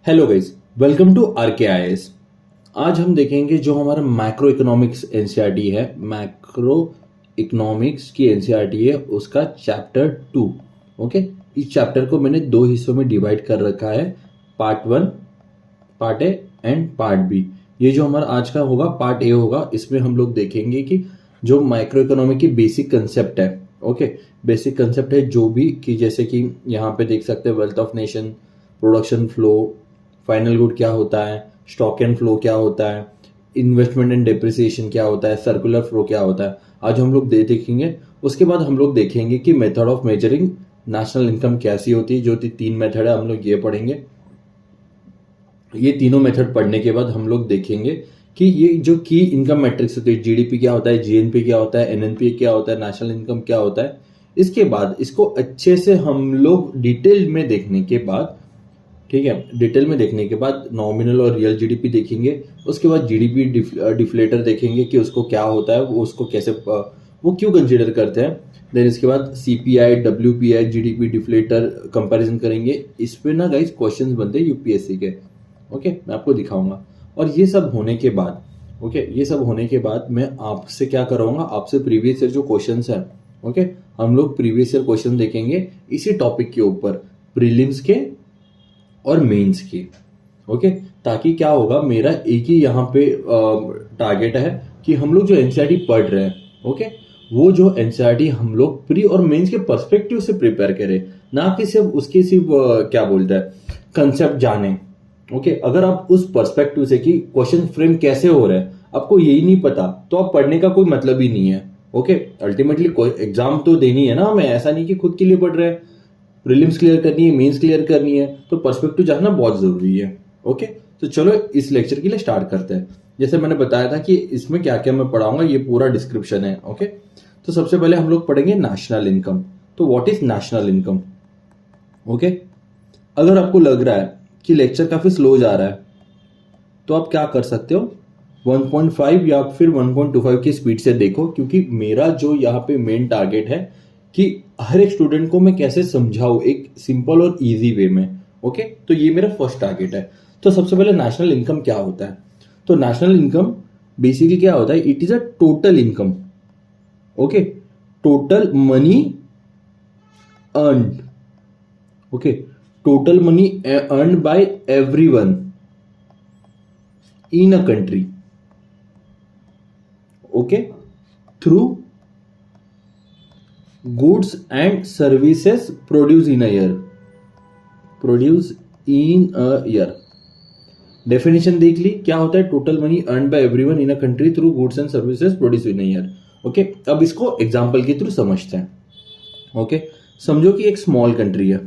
Hello guys, welcome to RKIS। आज हम देखेंगे जो हमारा मैक्रो इकोनॉमिक्स एनसीईआरटी है, मैक्रो इकोनॉमिक्स की एनसीईआरटी है, उसका चैप्टर 2। ओके, इस चैप्टर को मैंने दो हिस्सों में डिवाइड कर रखा है, part 1, part A and part B. ये जो हमारा आज का होगा पार्ट ए होगा, इसमें हम लोग देखेंगे कि जो माइक्रो इकोनॉमी की बेसिक कंसेप्ट है। ओके, बेसिक कंसेप्ट है जो भी कि जैसे कि यहाँ पे देख सकते हैं wealth of nation, production flow, final good क्या होता है, स्टॉक एंड फ्लो क्या होता है, इन्वेस्टमेंट एंड डेप्रिसिएशन क्या होता है, सर्कुलर फ्लो क्या होता है, आज हम लोग देखेंगे। उसके बाद हम लोग देखेंगे कि method of measuring national income कैसी होती है, जो तीन मेथड है हम लोग ये पढ़ेंगे। ये तीनों मेथड पढ़ने के बाद हम लोग देखेंगे कि ये जो की इनकम मैट्रिक्स होती है, जीडीपी क्या होता है, जीएनपी क्या होता है, एनएनपी क्या होता है, नेशनल इनकम क्या होता है। इसके बाद इसको अच्छे से हम लोग डिटेल में देखने के बाद, ठीक है, डिटेल में देखने के बाद नॉमिनल और रियल जीडीपी देखेंगे। उसके बाद जीडीपी डिफ्लेटर देखेंगे कि उसको क्या होता है, वो उसको कैसे वो क्यों कंसीडर करते हैं। देन इसके बाद CPI, WPI, GDP deflator comparison करेंगे। इस पे ना गाइस क्वेश्चंस बनते हैं यूपीएससी के। ओके, मैं आपको दिखाऊंगा। और ये सब होने के बाद, ओके, ये सब होने के बाद मैं आपसे क्या कराऊंगा, आपसे प्रीवियस ईयर जो क्वेश्चंस हैं, ओके, हम लोग प्रीवियस ईयर क्वेश्चन देखेंगे इसी टॉपिक के ऊपर, प्रीलिम्स के और मेंस की। ओके, ताकि क्या होगा, मेरा एक ही यहाँ पे टारगेट है कि हम लोग जो एनसीईआरटी पढ़ रहे हैं, ओके, वो जो एनसीईआरटी हम लोग प्री और मेंस के पर्सपेक्टिव से प्रिपेयर करें, ना कि सिर्फ उसके सिर्फ क्या बोलते हैं कंसेप्ट जाने। ओके, अगर आप उस पर्सपेक्टिव से कि क्वेश्चन फ्रेम कैसे हो रहे हैं आपको यही नहीं पता, तो आप पढ़ने का कोई मतलब ही नहीं है। ओके, अल्टीमेटली कोई एग्जाम तो देनी है ना हमें, ऐसा नहीं कि खुद के लिए पढ़ रहे हैं। प्रीलिम्स क्लियर करनी है, मेंस क्लियर करनी है, तो पर्सपेक्टिव जानना बहुत जरूरी है। ओके, तो चलो इस लेक्चर के लिए स्टार्ट करते हैं। जैसे मैंने बताया था कि इसमें क्या क्या मैं पढ़ाऊंगा, ये पूरा डिस्क्रिप्शन है। ओके, तो सबसे पहले हम लोग पढ़ेंगे नेशनल इनकम। तो what is national income. Okay, अगर आपको लग रहा है कि लेक्चर काफी स्लो जा रहा है, तो आप क्या कर सकते हो, 1.5 या फिर 1.25 की स्पीड से देखो, क्योंकि मेरा जो यहाँ पे मेन टारगेट है कि हर एक स्टूडेंट को मैं कैसे समझाऊं एक सिंपल और इजी वे में। ओके, तो ये मेरा फर्स्ट टारगेट है। तो सबसे पहले नेशनल इनकम क्या होता है। तो नेशनल इनकम बेसिकली क्या होता है, it is a total income. Okay, total money earned. Okay, total money earned bye everyone in a country, okay, through goods and services produced in a year, produced in a year। Definition देख ली, क्या होता है, total money earn by everyone in a country through goods and services produce in a year. Okay, अब इसको example के through समझते हैं। Okay, समझो कि एक स्मॉल कंट्री है।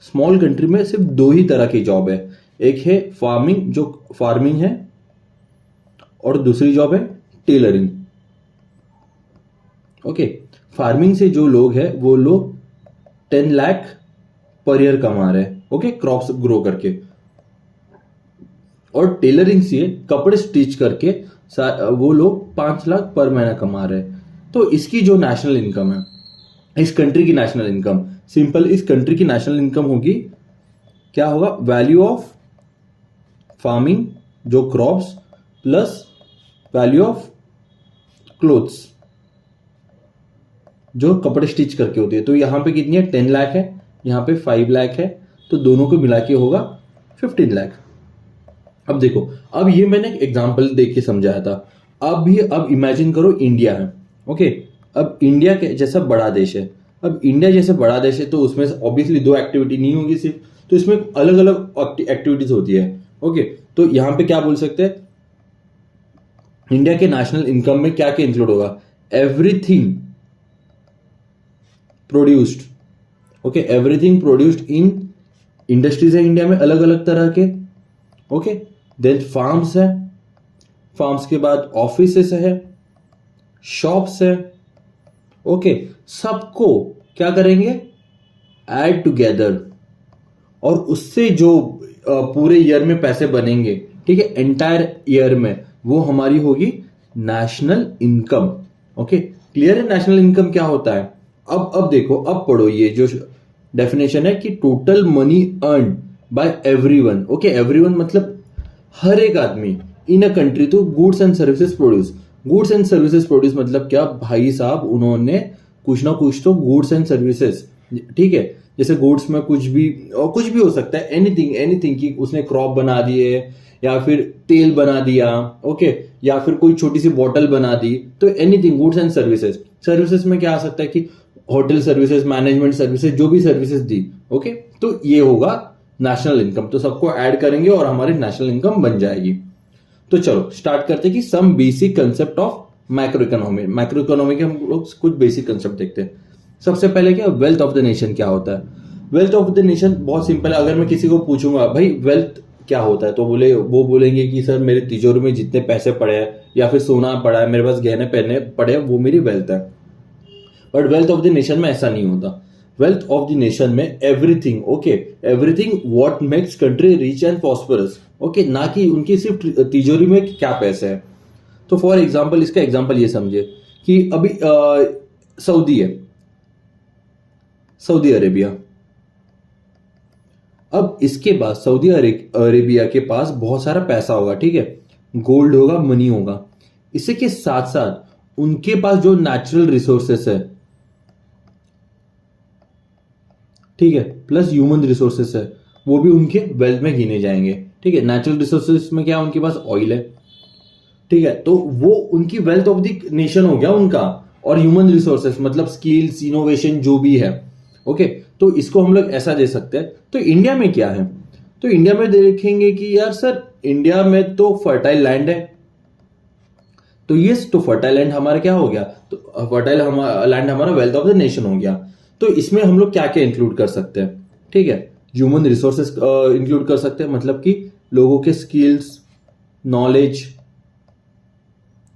स्मॉल कंट्री में सिर्फ दो ही तरह की जॉब है, एक है फार्मिंग, जो फार्मिंग है, और दूसरी जॉब है टेलरिंग। ओके, फार्मिंग से जो लोग हैं वो लोग 10 लाख पर ईयर कमा रहे हैं, ओके, क्रॉप्स ग्रो करके। और टेलरिंग से कपड़े स्टिच करके वो लोग 5 लाख पर महीना कमा रहे हैं। तो इसकी जो नेशनल इनकम है, इस कंट्री की नेशनल इनकम, सिंपल, इस कंट्री की नेशनल इनकम होगी, क्या होगा, वैल्यू ऑफ फार्मिंग, जो crops, plus value of clothes, जो कपड़े स्टिच करके होती है। तो यहां पे कितनी है, 10 लाख है, यहां पे 5 लाख है, तो दोनों को मिला के होगा 15 लाख। अब देखो, अब ये मैंने एक एग्जांपल देख के समझाया था। अब इमेजिन करो इंडिया है। ओके, अब इंडिया के जैसा बड़ा देश है। अब इंडिया जैसे बड़ा देश है तो उसमें ऑब्वियसली दो एक्टिविटी नहीं होगी सिर्फ, तो इसमें अलग अलग एक्टिविटीज होती है। ओके, तो यहां पे क्या बोल सकते हैं, इंडिया के नेशनल इनकम में क्या क्या इंक्लूड होगा, everything produced. Okay, everything produced in industries है इंडिया में अलग अलग तरह के। ओके, देन फार्म्स है, फार्म्स के बाद ऑफिसेस है, शॉप्स है। ओके, सबको क्या करेंगे, ऐड टुगेदर, और उससे जो पूरे ईयर में पैसे बनेंगे, ठीक है, एंटायर ईयर में, वो हमारी होगी नेशनल इनकम। ओके, क्लियर है नेशनल इनकम क्या होता है। अब देखो, अब पढ़ो ये जो डेफिनेशन है कि total money earn by everyone. Okay, everyone मतलब हर एक आदमी in a country to goods and services produce. Goods and services produce मतलब क्या भाई साहब, उन्होंने कुछ ना कुछ तो गुड्स एंड सर्विसेज, ठीक है, जैसे गुड्स में कुछ भी और कुछ भी हो सकता है, एनीथिंग एनीथिंग की उसने क्रॉप बना दिए या फिर तेल बना दिया, ओके, या फिर कोई छोटी सी बॉटल बना दी, तो anything goods and services. Services में क्या आ सकता है कि होटल सर्विसेज, मैनेजमेंट सर्विसेज, जो भी सर्विसेज दी, ओके, तो ये होगा नेशनल इनकम। तो सबको ऐड करेंगे और हमारी नेशनल इनकम बन जाएगी। तो चलो स्टार्ट करते हैं कि some basic concept of macro economy. Macro economy के हम लोग कुछ बेसिक कंसेप्ट देखते हैं। सबसे पहले क्या, वेल्थ ऑफ द नेशन क्या होता है। वेल्थ ऑफ द नेशन बहुत सिंपल है। अगर मैं किसी को पूछूंगा भाई वेल्थ क्या होता है, तो वो बोलेंगे कि सर मेरे तिजोरी में जितने पैसे पड़े हैं या फिर सोना पड़ा है, मेरे पास गहने पहने पड़े हैं, वो मेरी वेल्थ है। But wealth of the nation में ऐसा नहीं होता। वेल्थ ऑफ द नेशन में everything, okay, everything what makes country rich and prosperous, okay, ना कि उनकी सिर्फ तिजोरी में क्या पैसे है। तो फॉर एग्जाम्पल, इसका एग्जाम्पल ये समझे कि अभी सऊदी है, सऊदी अरेबिया। अब इसके बाद सऊदी अरेबिया के पास बहुत सारा पैसा होगा, ठीक है, गोल्ड होगा, मनी होगा। इसी के साथ साथ उनके पास जो नेचुरल रिसोर्सेस है, ठीक है, प्लस ह्यूमन रिसोर्सेस है, वो भी उनके वेल्थ में गिने जाएंगे। ठीक है, नेचुरल रिसोर्सेस में क्या, उनके पास ऑयल है, ठीक है, तो वो उनकी वेल्थ ऑफ द नेशन हो गया उनका। और ह्यूमन रिसोर्सेस मतलब स्किल्स, इनोवेशन जो भी है, ओके, तो इसको हम लोग ऐसा दे सकते हैं। तो इंडिया में क्या है, तो इंडिया में देखेंगे कि यार सर इंडिया में तो फर्टाइल लैंड है। तो ये तो फर्टाइल लैंड हमारा क्या हो गया, तो फर्टाइल लैंड हमारा वेल्थ ऑफ द नेशन हो गया। तो इसमें हम लोग क्या क्या इंक्लूड कर सकते हैं, ठीक है, ह्यूमन रिसोर्सेस इंक्लूड कर सकते हैं, मतलब कि लोगों के स्किल्स, नॉलेज,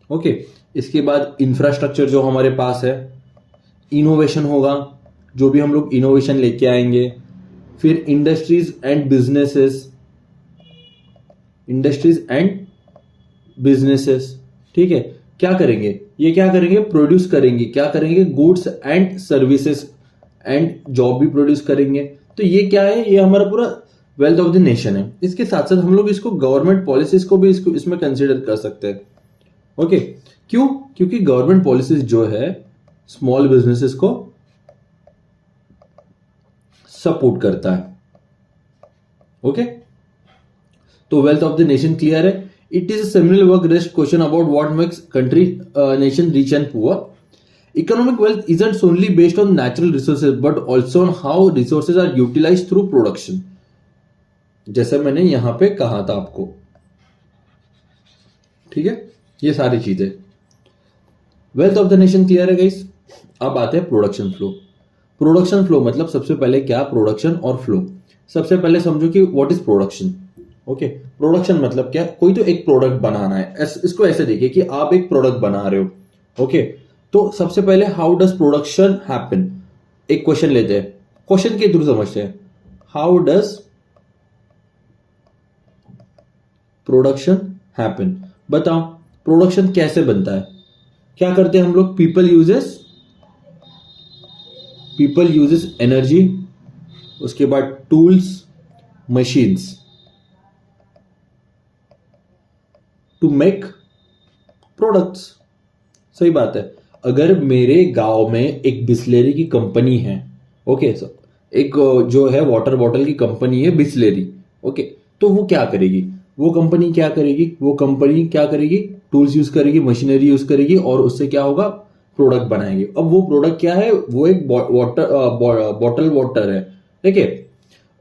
ओके। इसके बाद इंफ्रास्ट्रक्चर जो हमारे पास है, इनोवेशन होगा, जो भी हम लोग इनोवेशन लेके आएंगे। फिर industries and businesses, industries and businesses, ठीक है, क्या करेंगे, ये क्या करेंगे, प्रोड्यूस करेंगे, क्या करेंगे, goods and services and job भी प्रोड्यूस करेंगे। तो ये क्या है, ये हमारा पूरा वेल्थ ऑफ द नेशन है। इसके साथ साथ हम लोग इसको गवर्नमेंट पॉलिसीज को भी इसमें कंसिडर कर सकते हैं, ओके। क्यों, क्योंकि गवर्नमेंट पॉलिसीज जो है स्मॉल बिजनेसेस को सपोर्ट करता है, ओके। तो wealth of the nation clear है। It is a seminal work rest question about what makes country nation rich and poor. Economic wealth isn't solely based on natural resources but also on how resources are utilized through production. जैसे मैंने यहां पे कहा था आपको, ठीक है, ये सारी चीजें। Wealth of the nation clear है गाइस। अब आते हैं प्रोडक्शन फ्लो। प्रोडक्शन फ्लो मतलब सबसे पहले क्या, प्रोडक्शन और फ्लो। सबसे पहले समझो कि what is production, okay. Production मतलब क्या, कोई तो एक प्रोडक्ट बनाना है। इसको ऐसे देखिए कि आप एक प्रोडक्ट बना रहे हो, ओके। तो सबसे पहले हाउ डज प्रोडक्शन हैपन, एक क्वेश्चन लेते हैं, क्वेश्चन के थ्रू समझते हैं। हाउ डज प्रोडक्शन हैपन, बताओ प्रोडक्शन कैसे बनता है, क्या करते हैं हम लोग, पीपल यूजेस एनर्जी, उसके बाद tools, machines to make products. सही बात है। अगर मेरे गांव में एक बिस्लेरी की कंपनी है, ओके, एक जो है वाटर बॉटल की कंपनी है बिस्लेरी, ओके, तो वो क्या करेगी, वो कंपनी क्या करेगी, टूल्स यूज करेगी, मशीनरी यूज करेगी, और उससे क्या होगा, प्रोडक्ट बनाएगी। अब वो प्रोडक्ट क्या है, वो एक बॉटल वाटर है, ठीक है।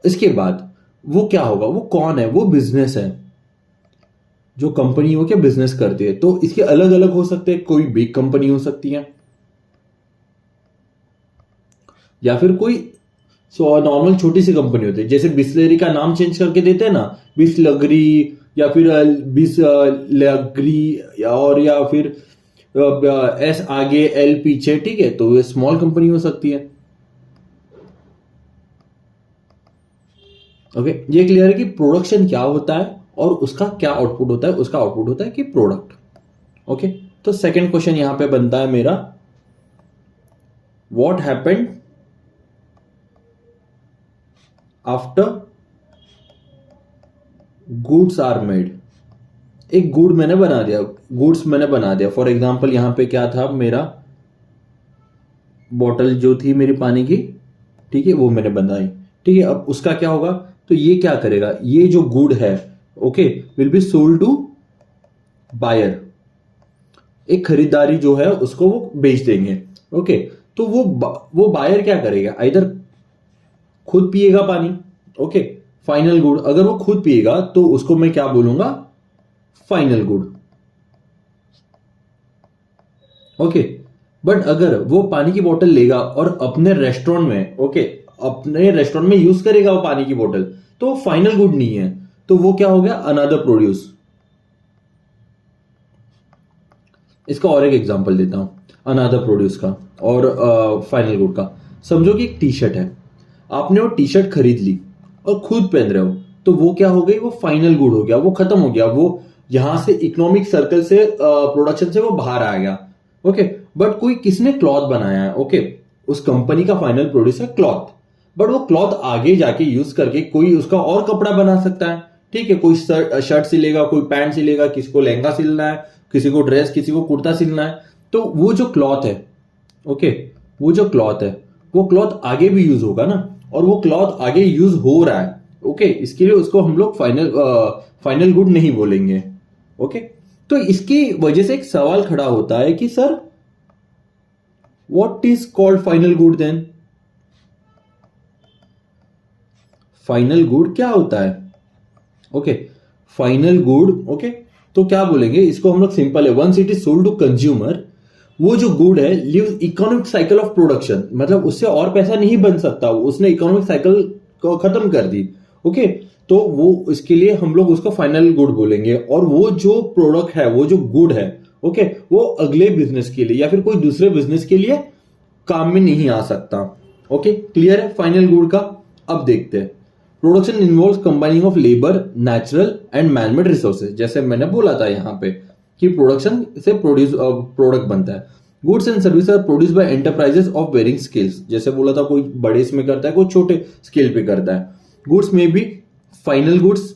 इसके बाद वो क्या होगा, वो कौन है, वो बिजनेस है, जो कंपनी हो क्या बिजनेस करती है। तो इसके अलग अलग हो सकते हैं, कोई बिग कंपनी हो सकती है या फिर कोई नॉर्मल छोटी सी कंपनी होती है। जैसे बिस्लेरी का नाम चेंज करके देते हैं ना, बिस्लगरी या फिर बिस्लगरी, और या फिर एस आगे एल पीछे, ठीक है, तो ये स्मॉल कंपनी हो सकती है, ओके। ये क्लियर है कि प्रोडक्शन क्या होता है और उसका क्या आउटपुट होता है, उसका आउटपुट होता है कि प्रोडक्ट, ओके। तो सेकंड क्वेश्चन यहां पे बनता है मेरा, what happened after goods are made, एक गुड्स मैंने बना दिया। फॉर एग्जाम्पल यहां पे क्या था, मेरा बॉटल जो थी मेरी पानी की, ठीक है, वो मैंने बनाई। ठीक है, अब उसका क्या होगा, तो ये क्या करेगा, ये जो गुड है, okay, will be sold to buyer, एक खरीदारी जो है उसको वो बेच देंगे। ओके, तो वो बायर क्या करेगा, इधर खुद पिएगा पानी, ओके, फाइनल गुड। अगर वो खुद पिएगा तो उसको मैं क्या बोलूंगा, फाइनल गुड, ओके। बट अगर वो पानी की बोतल लेगा और अपने रेस्टोरेंट में, ओके, अपने रेस्टोरेंट में यूज करेगा वो पानी की बोतल, तो वो फाइनल गुड नहीं है, तो वो क्या हो गया, अनदर प्रोड्यूस। इसका और एक एग्जांपल देता हूं, अनदर प्रोड्यूस का और फाइनल गुड का। समझो कि एक टी शर्ट है, आपने वो टी शर्ट खरीद ली और खुद पहन रहे हो, तो वो क्या हो गई, वो फाइनल गुड हो गया, वो खत्म हो गया, वो यहां से इकोनॉमिक सर्कल से, प्रोडक्शन से वो बाहर आ गया। ओके, बट कोई किसने क्लॉथ बनाया है, ओके, उस कंपनी का फाइनल प्रोड्यूस है क्लॉथ, बट वो क्लॉथ आगे जाके यूज करके कोई उसका और कपड़ा बना सकता है। ठीक है, कोई शर्ट सिलेगा, कोई पैंट सिलेगा, किसी को लहंगा सिलना है, किसी को ड्रेस, किसी को कुर्ता सिलना है, तो वो जो क्लॉथ है, ओके, वो जो क्लॉथ है, वो क्लॉथ आगे भी यूज होगा ना, और वो क्लॉथ आगे यूज हो रहा है, ओके, इसके लिए उसको हम लोग फाइनल गुड नहीं बोलेंगे। ओके, तो इसकी वजह से एक सवाल खड़ा होता है कि sir what is called final good then, final good क्या होता है, ओके, फाइनल गुड, ओके, तो क्या बोलेंगे इसको हम लोग, सिंपल है, once it is sold to consumer, वो जो गुड है leave economic cycle of production, मतलब उससे और पैसा नहीं बन सकता, उसने इकोनॉमिक साइकिल को खत्म कर दी। ओके, तो वो इसके लिए हम लोग उसको फाइनल गुड बोलेंगे, और वो जो प्रोडक्ट है, वो जो गुड है, ओके, वो अगले बिजनेस के लिए या फिर कोई दूसरे बिजनेस के लिए काम में नहीं आ सकता। ओके, क्लियर है फाइनल गुड का। अब देखते हैं, production involve combining of labour, natural and manmade resources, जैसे मैंने बोला था यहां पे कि प्रोडक्शन से प्रोडक्ट बनता है। Goods and service are produce by enterprises of varying scales, जैसे बोला था, कोई बड़े इसमें करता है, कोई छोटे स्केल पे करता है। गुड्स में भी फाइनल गुड्स,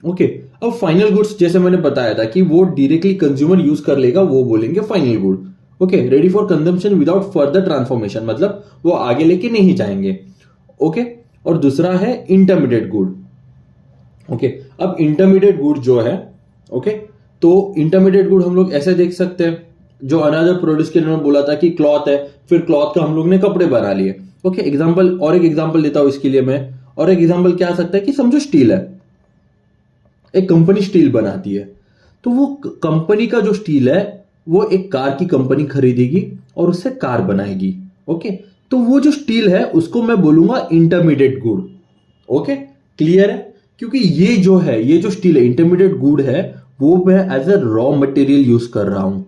ओके। अब फाइनल गुड्स जैसे मैंने बताया था कि वो डायरेक्टली कंज्यूमर यूज कर लेगा, वो बोलेंगे final good, okay. Ready for consumption without further transformation, मतलब वो आगे लेके नहीं जाएंगे, ओके। और दूसरा है इंटरमीडिएट गुड, ओके। अब इंटरमीडिएट गुड जो है, ओके, तो इंटरमीडिएट गुड हम लोग ऐसे देख सकते हैं, जो अनदर प्रोड्यूस के लिए मैं बोला था कि क्लॉथ है, फिर क्लॉथ का हम लोग ने कपड़े बना लिए, ओके। एग्जांपल, और एक एग्जांपल देता हूं इसके लिए मैं, और एक एग्जांपल क्या आ सकता है कि समझो स्टील है, एक कंपनी स्टील बनाती है, तो वो कंपनी का जो स्टील है वो एक कार की कंपनी खरीदेगी और उससे कार बनाएगी, ओके। तो वो जो स्टील है उसको मैं बोलूंगा इंटरमीडिएट गुड, ओके, क्लियर है। क्योंकि ये जो है, ये जो स्टील है, इंटरमीडिएट गुड है, वो मैं as a raw material use कर रहा हूं,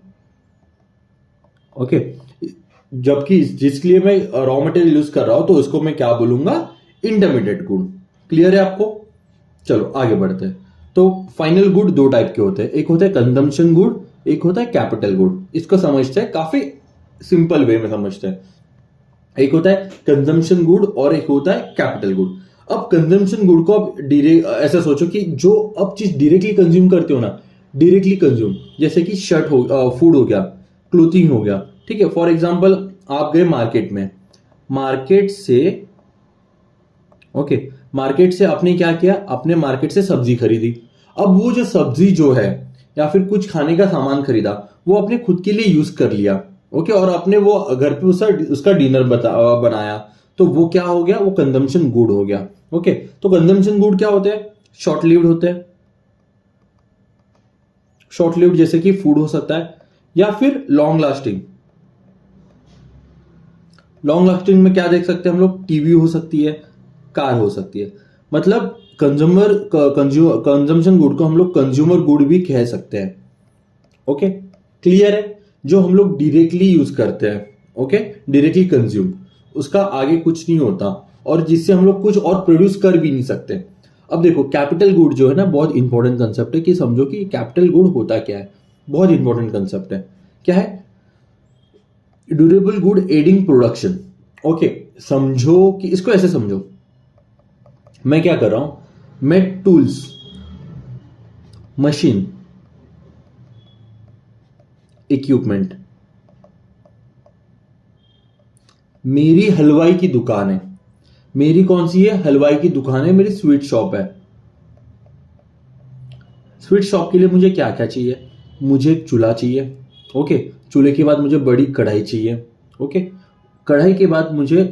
ओके। जबकि जिसके लिए मैं रॉ मटेरियल यूज कर रहा हूं तो उसको मैं क्या बोलूंगा, इंटरमीडिएट गुड। क्लियर है आपको? चलो आगे बढ़ते हैं। तो फाइनल गुड दो टाइप के होते हैं, एक होता है कंजम्पशन गुड, एक होता है कैपिटल गुड। इसको समझते हैं, काफी सिंपल वे में समझते हैं। एक होता है कंजम्पशन गुड और एक होता है कैपिटल गुड। अब कंजम्पशन गुड को आप ऐसा सोचो कि जो अब चीज डायरेक्टली कंज्यूम करते हो ना, डायरेक्टली कंज्यूम, जैसे कि शर्ट हो, फूड हो गया, क्लोथिंग हो गया, ठीक है। फॉर एग्जाम्पल आप गए मार्केट में, मार्केट से, ओके, मार्केट से आपने क्या किया, आपने मार्केट से सब्जी खरीदी। अब वो जो सब्जी जो है या फिर कुछ खाने का सामान खरीदा, वो आपने खुद के लिए यूज कर लिया, ओके, और आपने वो घर पे उसका डिनर बनाया, तो वो क्या हो गया, वो कंजम्पशन गुड हो गया, ओके। तो कंजम्पशन गुड क्या होते हैं, शॉर्ट लिव्ड होते हैं। शॉर्ट लिव्ड जैसे कि फूड हो सकता है, या फिर लॉन्ग लास्टिंग। लॉन्ग लास्टिंग में क्या देख सकते हैं हम लोग, टीवी हो सकती है, कार हो सकती है। मतलब कंजम्पशन गुड को हम लोग कंज्यूमर गुड भी कह सकते हैं, ओके, क्लियर है। जो हम लोग डायरेक्टली यूज करते हैं, ओके, डायरेक्टली कंज्यूम, उसका आगे कुछ नहीं होता, और जिससे हम लोग कुछ और प्रोड्यूस कर भी नहीं सकते। अब देखो कैपिटल गुड जो है ना, बहुत इंपॉर्टेंट कंसेप्ट है, कि समझो कि कैपिटल गुड होता क्या है, बहुत इंपॉर्टेंट कंसेप्ट है। क्या है, durable good adding production, okay. समझो कि इसको ऐसे समझो, मैं क्या कर रहा हूं, मैं टूल्स, मशीन, इक्विपमेंट। मेरी हलवाई की दुकान है, मेरी कौन सी है? हलवाई की दुकान है, मेरी स्वीट शॉप है। स्वीट शॉप के लिए मुझे क्या क्या चाहिए? मुझे एक चूल्हा चाहिए, ओके। चूल्हे के बाद मुझे बड़ी कढ़ाई चाहिए, ओके। कढ़ाई के बाद मुझे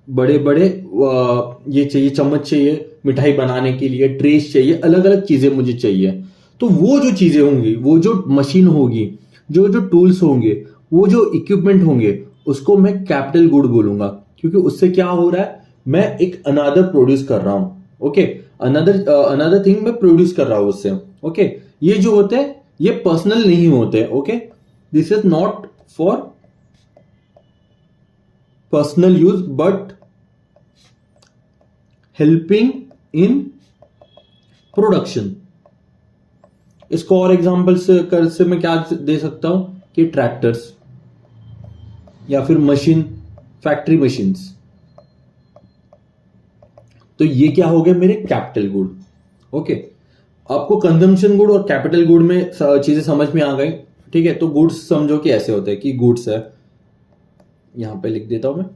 बड़े बड़े ये चाहिए, चम्मच चाहिए मिठाई बनाने के लिए, ट्रेस चाहिए, अलग अलग चीजें मुझे चाहिए। तो वो जो चीजें होंगी, वो जो मशीन होगी, जो जो टूल्स होंगे, वो जो इक्विपमेंट होंगे, उसको मैं कैपिटल गुड बोलूंगा। क्योंकि उससे क्या हो रहा है, मैं एक अनादर प्रोड्यूस कर रहा हूं, ओके। अनदर थिंग मैं प्रोड्यूस कर रहा हूं उससे, ओके। ये जो होते हैं ये पर्सनल नहीं होते, okay. This is not for personal use but helping in production. इसको और एग्जांपल्स कर से मैं क्या दे सकता हूं कि ट्रैक्टर्स या फिर मशीन, फैक्ट्री मशीन्स। तो ये क्या हो गया? मेरे कैपिटल गुड, ओके। आपको कंजम्पशन गुड और कैपिटल गुड में चीजें समझ में आ गई, ठीक है। तो गुड्स समझो कि ऐसे होते हैं कि गुड्स है, यहां पे लिख देता हूं मैं।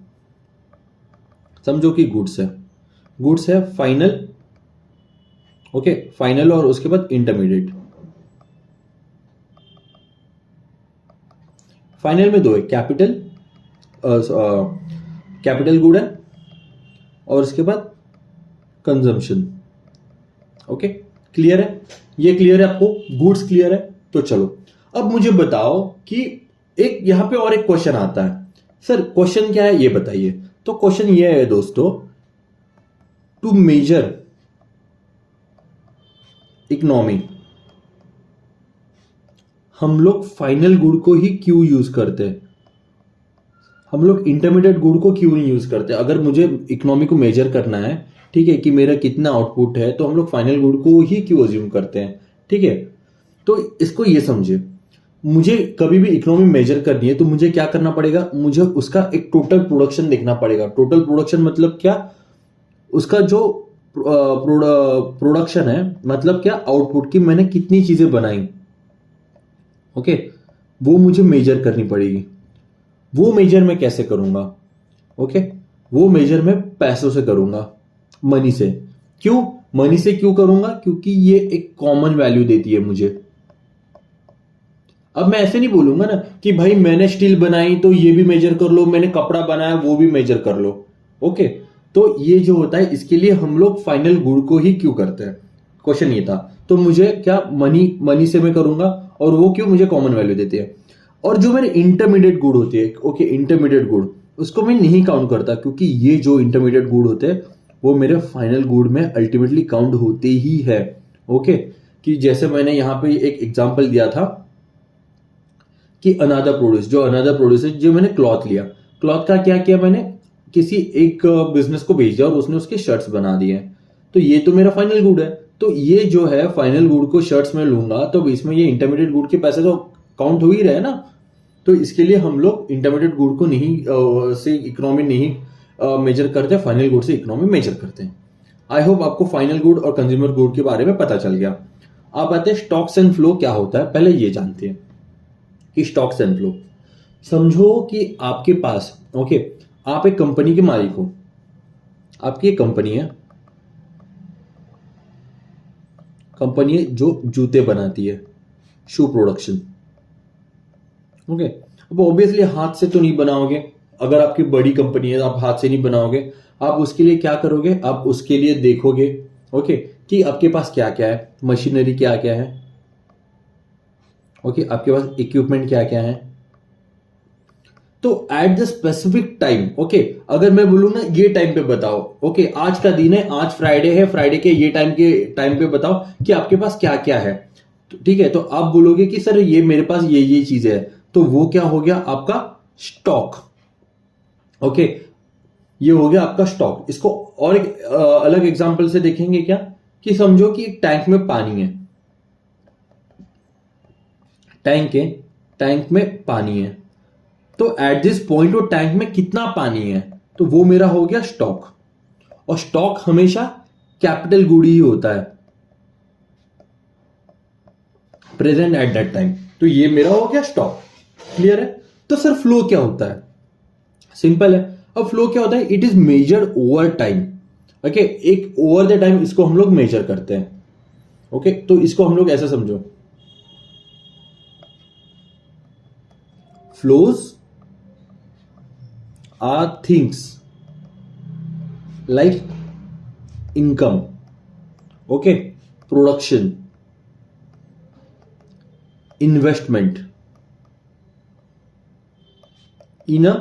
समझो कि गुड्स है फाइनल, ओके, फाइनल, और उसके बाद इंटरमीडिएट। फाइनल में दो है, कैपिटल गुड है और उसके बाद कंजम्पशन, ओके। क्लियर है? ये क्लियर है आपको? गुड्स क्लियर है? तो चलो अब मुझे बताओ कि एक यहां पे और एक क्वेश्चन आता है। सर क्वेश्चन क्या है ये बताइए। तो क्वेश्चन ये है दोस्तों, टू मेजर इकोनॉमी हम लोग फाइनल गुड को ही क्यों यूज करते हैं? हम लोग इंटरमीडिएट गुड को क्यों नहीं यूज करते? अगर मुझे इकोनॉमी को मेजर करना है, ठीक है, कि मेरा कितना आउटपुट है, तो हम लोग फाइनल गुड को ही क्यों अज्यूम करते हैं? ठीक है, तो इसको ये समझिए। मुझे कभी भी इकोनॉमी मेजर करनी है तो मुझे क्या करना पड़ेगा? मुझे उसका एक टोटल प्रोडक्शन देखना पड़ेगा। टोटल प्रोडक्शन मतलब क्या? उसका जो प्रोडक्शन है, मतलब क्या? आउटपुट की मैंने कितनी चीजें बनाई, ओके, वो मुझे मेजर करनी पड़ेगी। वो मेजर मैं कैसे करूंगा? ओके, वो मेजर मैं पैसों से करूंगा, मनी से। क्यों मनी से क्यों करूंगा? क्योंकि ये एक कॉमन वैल्यू देती है मुझे। अब मैं ऐसे नहीं बोलूंगा ना कि भाई मैंने स्टील बनाई तो ये भी मेजर कर लो, मैंने कपड़ा बनाया वो भी मेजर कर लो, ओके। तो ये जो होता है, इसके लिए हम लोग फाइनल गुड को ही क्यों करते हैं? क्वेश्चन ये था। तो मुझे क्या मनी से मैं करूंगा, और वो क्यों? मुझे कॉमन वैल्यू देती है। और जो मेरे इंटरमीडिएट गुड होती है, ओके, इंटरमीडिएट गुड, उसको मैं नहीं काउंट करता, क्योंकि ये जो इंटरमीडिएट गुड होते हैं वो मेरे फाइनल गुड में अल्टीमेटली काउंट होते ही है, ओके। कि जैसे मैंने यहां पे एक एग्जांपल दिया था कि अनादर प्रोड्यूस, जो अनादर प्रोड्यूस है, जो मैंने क्लॉथ लिया, क्लॉथ का क्या किया? मैंने किसी एक बिजनेस को भेज दिया और उसने उसके शर्ट्स बना दिए। तो ये तो मेरा फाइनल गुड है। तो ये जो है फाइनल गुड को शर्ट्स में लूंगा तो इसमें ये इंटरमीडिएट गुड के पैसे तो काउंट हो ही रहे ना। तो इसके लिए हम लोग इंटरमीडिएट गुड को नहीं से इकोनॉमी नहीं मेजर करते, फाइनल गुड से इकोनॉमी मेजर करते हैं। आई होप आपको फाइनल गुड और कंज्यूमर गुड के बारे में पता चल गया। आप आते हैं स्टॉक्स एंड फ्लो क्या होता है, पहले ये जानते हैं कि स्टॉक्स एंड फ्लो। समझो कि आपके पास, ओके, आप एक कंपनी के मालिक हो, आपकी एक कंपनी है, कंपनी है जो जूते बनाती है, शू प्रोडक्शन, ओके। अब ऑब्वियसली हाथ से तो नहीं बनाओगे, अगर आपकी बड़ी कंपनी है आप हाथ से नहीं बनाओगे। आप उसके लिए क्या करोगे? आप उसके लिए देखोगे, ओके, कि आपके पास क्या क्या है, मशीनरी क्या क्या है, ओके, आपके पास इक्विपमेंट क्या क्या है। तो at the specific time, okay, अगर मैं बोलूँ ना ये टाइम पे बताओ, ओके, आज का दिन है, आज फ्राइडे है, फ्राइडे के ये टाइम पे बताओ कि आपके पास क्या क्या है, तो ठीक है। तो आप बोलोगे कि सर ये मेरे पास ये चीजें है, तो वो क्या हो गया? आपका स्टॉक, ओके, ये हो गया आपका स्टॉक। इसको और एक अलग एग्जांपल से देखेंगे क्या? कि समझो कि एक टैंक में पानी है, टैंक में पानी है, तो एट दिस पॉइंट वो टैंक में कितना पानी है, तो वो मेरा हो गया स्टॉक। और स्टॉक हमेशा कैपिटल गुड ही होता है, प्रेजेंट एट दैट टाइम। तो ये मेरा हो गया स्टॉक। क्लियर है? तो सर फ्लो क्या होता है? सिंपल है। अब फ्लो क्या होता है? It is measured over time. Okay, एक ओवर द टाइम इसको हम लोग मेजर करते हैं। ओके, तो इसको हम लोग ऐसा समझो, flows are things like income, okay, production, investment in a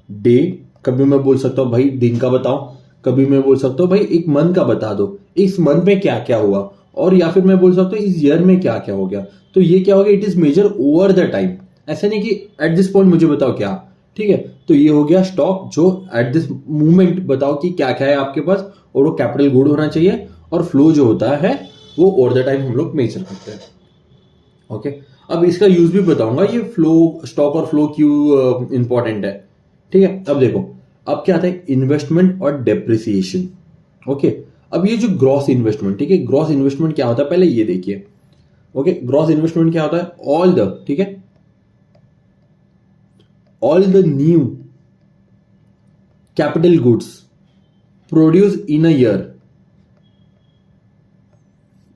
day. कभी मैं बोल सकता हूं भाई दिन का बताओ, कभी मैं बोल सकता हूं भाई एक मंथ का बता दो, इस मंथ में क्या क्या हुआ, और या फिर मैं बोल सकता हूं इस ईयर में क्या क्या हो गया। तो ये क्या हो गया? It is measure over the time. ऐसा नहीं कि एट दिस पॉइंट मुझे बताओ क्या। ठीक है, तो ये हो गया स्टॉक, जो एट दिस मोमेंट बताओ कि क्या क्या है आपके पास, और वो कैपिटल गुड होना चाहिए। और फ्लो जो होता है वो ओवर द टाइम हम लोग मेजर करते हैं। ओके, अब इसका यूज भी बताऊंगा, ये फ्लो, स्टॉक और फ्लो क्यों इंपॉर्टेंट है। ठीक है, अब देखो, अब क्या आता है? इन्वेस्टमेंट और डेप्रिसिएशन। ओके, अब ये जो ग्रॉस इन्वेस्टमेंट, ठीक है, ग्रॉस इन्वेस्टमेंट क्या होता है पहले ये देखिए। ओके, ग्रॉस इन्वेस्टमेंट क्या होता है? ऑल द, ठीक है, all the new capital goods produce in a year.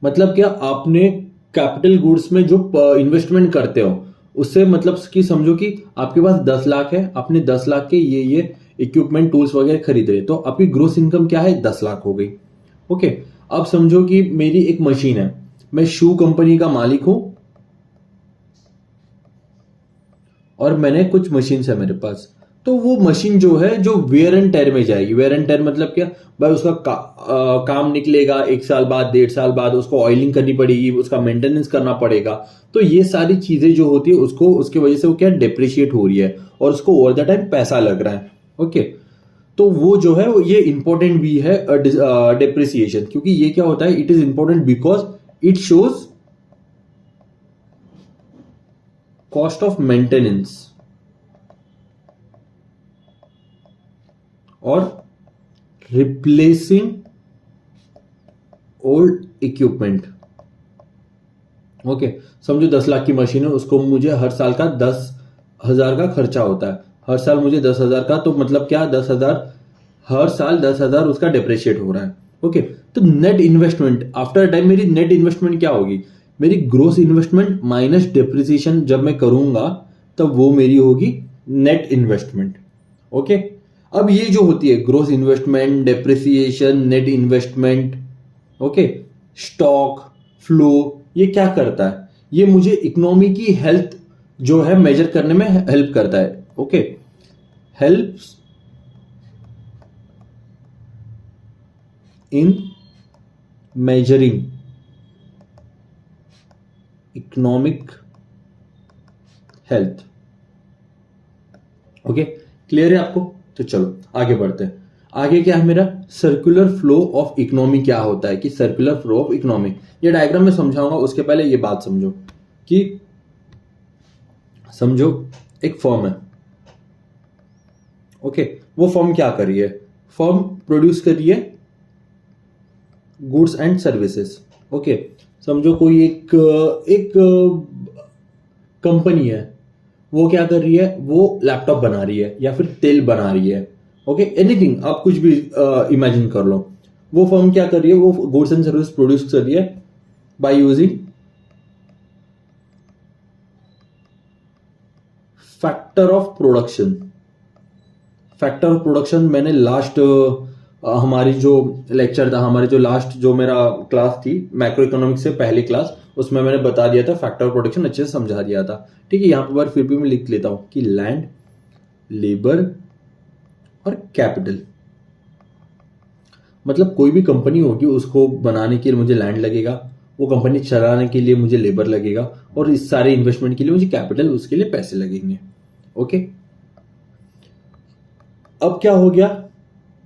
मतलब क्या? आपने कैपिटल गुड्स में जो इन्वेस्टमेंट करते हो उससे, मतलब कि समझो कि आपके पास 10 लाख है, आपने 10 लाख के ये इक्विपमेंट टूल्स वगैरह खरीद रहे, तो आपकी ग्रोस इनकम क्या है? 10 लाख हो गई। ओके, अब समझो कि मेरी एक मशीन है, मैं शू कंपनी का मालिक हूं, और मैंने कुछ मशीन है मेरे पास। तो वो मशीन जो है, जो वेयर एंड टेयर में जाएगी। वेयर एंड टेयर मतलब क्या भाई? उसका काम निकलेगा 1 साल बाद, 1.5 साल बाद, उसको ऑयलिंग करनी पड़ेगी, उसका मेंटेनेंस करना पड़ेगा। तो ये सारी चीजें जो होती है उसको, उसकी वजह से वो क्या डिप्रिशिएट हो रही है, और उसको ओवर द टाइम पैसा लग रहा है। ओके, तो वो जो है ये इंपॉर्टेंट भी है डिप्रिसिएशन, क्योंकि ये क्या होता है? It is important because it shows cost of maintenance और रिप्लेसिंग ओल्ड इक्विपमेंट। ओके, समझो 10 लाख की मशीन है, उसको मुझे हर साल का 10,000 का खर्चा होता है। हर साल मुझे 10,000 का, तो मतलब क्या? 10,000 हर साल 10,000 उसका डिप्रिशिएट हो रहा है। ओके, तो नेट इन्वेस्टमेंट आफ्टर टाइम, मेरी नेट इन्वेस्टमेंट क्या होगी? मेरी ग्रोस इन्वेस्टमेंट माइनस डिप्रिसिएशन जब मैं करूंगा तब वो मेरी होगी नेट इन्वेस्टमेंट। ओके, अब ये जो होती है gross investment, depreciation, net investment, okay, stock, flow, ये क्या करता है? ये मुझे इकोनॉमी की हेल्थ जो है मेजर करने में हेल्प करता है। Okay, helps in measuring economic health. Okay, clear है आपको? तो चलो आगे बढ़ते हैं। आगे क्या है मेरा? सर्कुलर फ्लो ऑफ इकोनॉमी क्या होता है, कि सर्कुलर फ्लो ऑफ इकोनॉमी, ये डायग्राम में समझाऊंगा। उसके पहले ये बात समझो कि समझो एक फर्म है। ओके, वो फर्म क्या कर रही है? फर्म प्रोड्यूस कर रही है गुड्स एंड सर्विसेज। ओके, समझो कोई एक कंपनी है, वो क्या कर रही है? वो लैपटॉप बना रही है या फिर तेल बना रही है। ओके, एनीथिंग, आप कुछ भी इमेजिन कर लो। वो फर्म क्या कर रही है? वो गुड्स एंड सर्विस प्रोड्यूस कर रही है by using factor of production. Factor of production मैंने लास्ट हमारी जो लेक्चर था, हमारी जो लास्ट जो मेरा क्लास थी मैक्रो इकोनॉमिक्स से पहली क्लास, उसमें मैंने बता दिया था, फैक्टर ऑफ प्रोडक्शन अच्छे से समझा दिया था। ठीक है, यहां पर फिर भी मैं लिख लेता हूं कि लैंड, लेबर और कैपिटल। मतलब कोई भी कंपनी होगी, उसको बनाने के लिए मुझे लैंड लगेगा, वो कंपनी चलाने के लिए मुझे लेबर लगेगा, और इस सारे इन्वेस्टमेंट के लिए मुझे कैपिटल, उसके लिए पैसे लगेंगे। ओके, अब क्या हो गया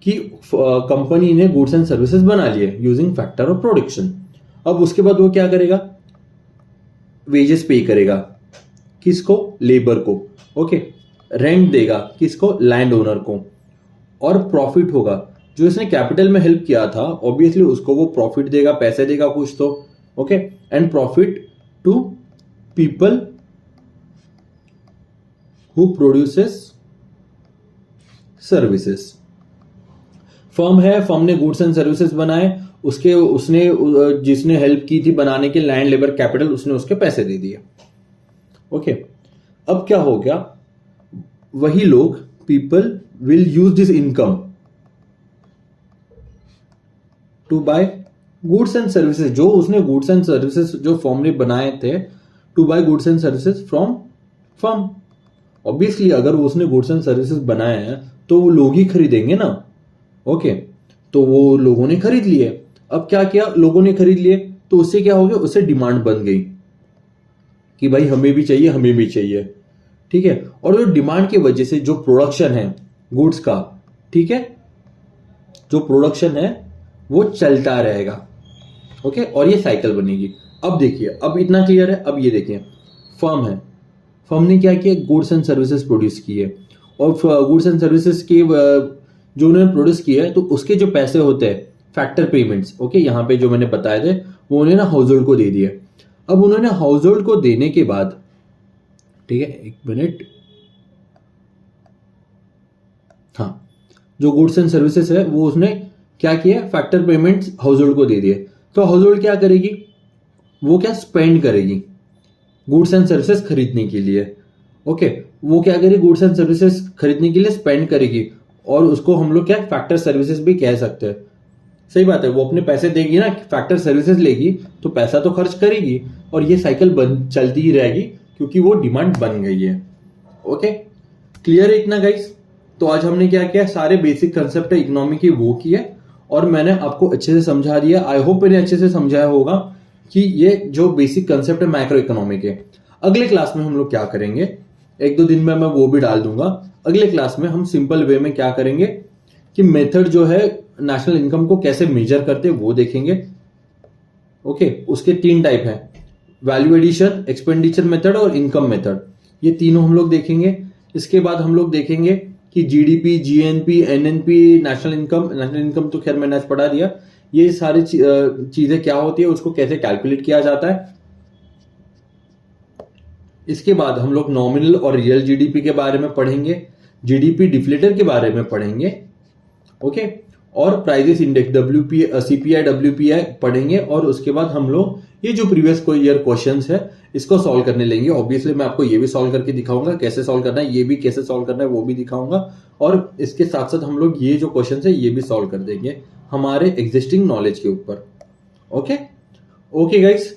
कि कंपनी ने गुड्स एंड सर्विसेज बना लिए यूजिंग फैक्टर ऑफ प्रोडक्शन। अब उसके बाद वो क्या करेगा? वेजेस पे करेगा, किसको? लेबर को। ओके, रेंट देगा, किसको? लैंड ओनर को। और प्रॉफिट होगा, जो इसने कैपिटल में हेल्प किया था, ऑब्वियसली उसको वो प्रॉफिट देगा, पैसे देगा कुछ तो। Okay, and profit to people who produces services. Firm है, फर्म ने गुड्स एंड सर्विसेज बनाए, उसने जिसने हेल्प की थी बनाने के, लैंड लेबर कैपिटल, उसने उसके पैसे दे दिए। ओके, अब क्या हो गया, वही लोग, people will use this income to buy goods and services, जो उसने गुड्स एंड सर्विसेज जो फर्म ने बनाए थे, to buy goods and services from firm. Obviously अगर उसने गुड्स एंड सर्विसेज बनाए हैं तो वो लोग ही खरीदेंगे ना। ओके, तो वो लोगों ने खरीद लिए। अब क्या किया, लोगों ने खरीद लिए तो उससे क्या हो गया, उससे डिमांड बन गई कि भाई हमें भी चाहिए, हमें भी चाहिए। ठीक है, और जो डिमांड की वजह से जो प्रोडक्शन है गुड्स का, ठीक है, जो प्रोडक्शन है वो चलता रहेगा। ओके, और ये साइकिल बनेगी। अब देखिए, अब इतना क्लियर है। अब ये देखिए, फर्म है, फर्म ने क्या किया, गुड्स एंड सर्विसेज प्रोड्यूस किए, और गुड्स एंड सर्विसेज के जो उन्होंने प्रोड्यूस किया है तो उसके जो पैसे होते हैं, फैक्टर पेमेंट्स, ओके, यहाँ पे जो मैंने बताए थे वो उन्होंने ना हाउस होल्ड को दे दिए। अब उन्होंने हाउस होल्ड को देने के बाद, ठीक है, एक मिनट, हाँ, जो गुड्स एंड सर्विसेज है वो उसने क्या किया, फैक्टर पेमेंट्स हाउस होल्ड को दे दिए। तो हाउस होल्ड क्या करेगी, वो क्या स्पेंड करेगी गुड्स एंड सर्विसेज खरीदने के लिए। ओके, वो क्या करेगी, गुड्स एंड सर्विसेज खरीदने के लिए स्पेंड करेगी, और उसको हम लोग क्या फैक्टर सर्विसेज भी कह सकते हैं। सही बात है, वो अपने पैसे देगी ना, फैक्टर सर्विसेज लेगी तो पैसा तो खर्च करेगी, और ये साइकिल चलती ही रहेगी क्योंकि वो डिमांड बन गई है। ओके, क्लियर है इतना गाइस? तो आज हमने क्या किया, सारे बेसिक कंसेप्ट है इकोनॉमी की वो किए, और मैंने आपको अच्छे से समझा दिया। आई होप मैंने अच्छे से समझाया होगा कि ये जो बेसिक कंसेप्ट है मैक्रो इकोनॉमी के। अगले क्लास में हम लोग क्या करेंगे, एक दो दिन में मैं वो भी डाल दूंगा। अगले क्लास में हम सिंपल वे में क्या करेंगे कि मेथड जो है नेशनल इनकम को कैसे मेजर करते हैं वो देखेंगे। ओके, उसके 3 टाइप है, वैल्यू एडिशन, एक्सपेंडिचर मेथड और इनकम मेथड। ये तीनों हम लोग देखेंगे। इसके बाद हम लोग देखेंगे कि GDP, GNP, NNP, national income तो खैर मैंने आज पढ़ा दिया। ये सारी चीजें क्या होती है, उसको कैसे कैलकुलेट किया जाता है। इसके बाद हम लोग नॉमिनल और रियल जीडीपी के बारे में पढ़ेंगे, जीडीपी डिफ्लेटर के बारे में पढ़ेंगे। ओके, और प्राइजेस इंडेक्स सीपीआई डब्ल्यूपीआई पढ़ेंगे, और उसके बाद हम लोग ये जो प्रीवियस ईयर क्वेश्चंस है इसको सॉल्व करने लेंगे। ऑब्वियसली मैं आपको ये भी सॉल्व करके दिखाऊंगा, कैसे सॉल्व करना है, ये भी कैसे सॉल्व करना है वो भी दिखाऊंगा, और इसके साथ साथ हम लोग ये जो क्वेश्चन है ये भी सॉल्व कर देंगे हमारे एग्जिस्टिंग नॉलेज के ऊपर। Okay guys,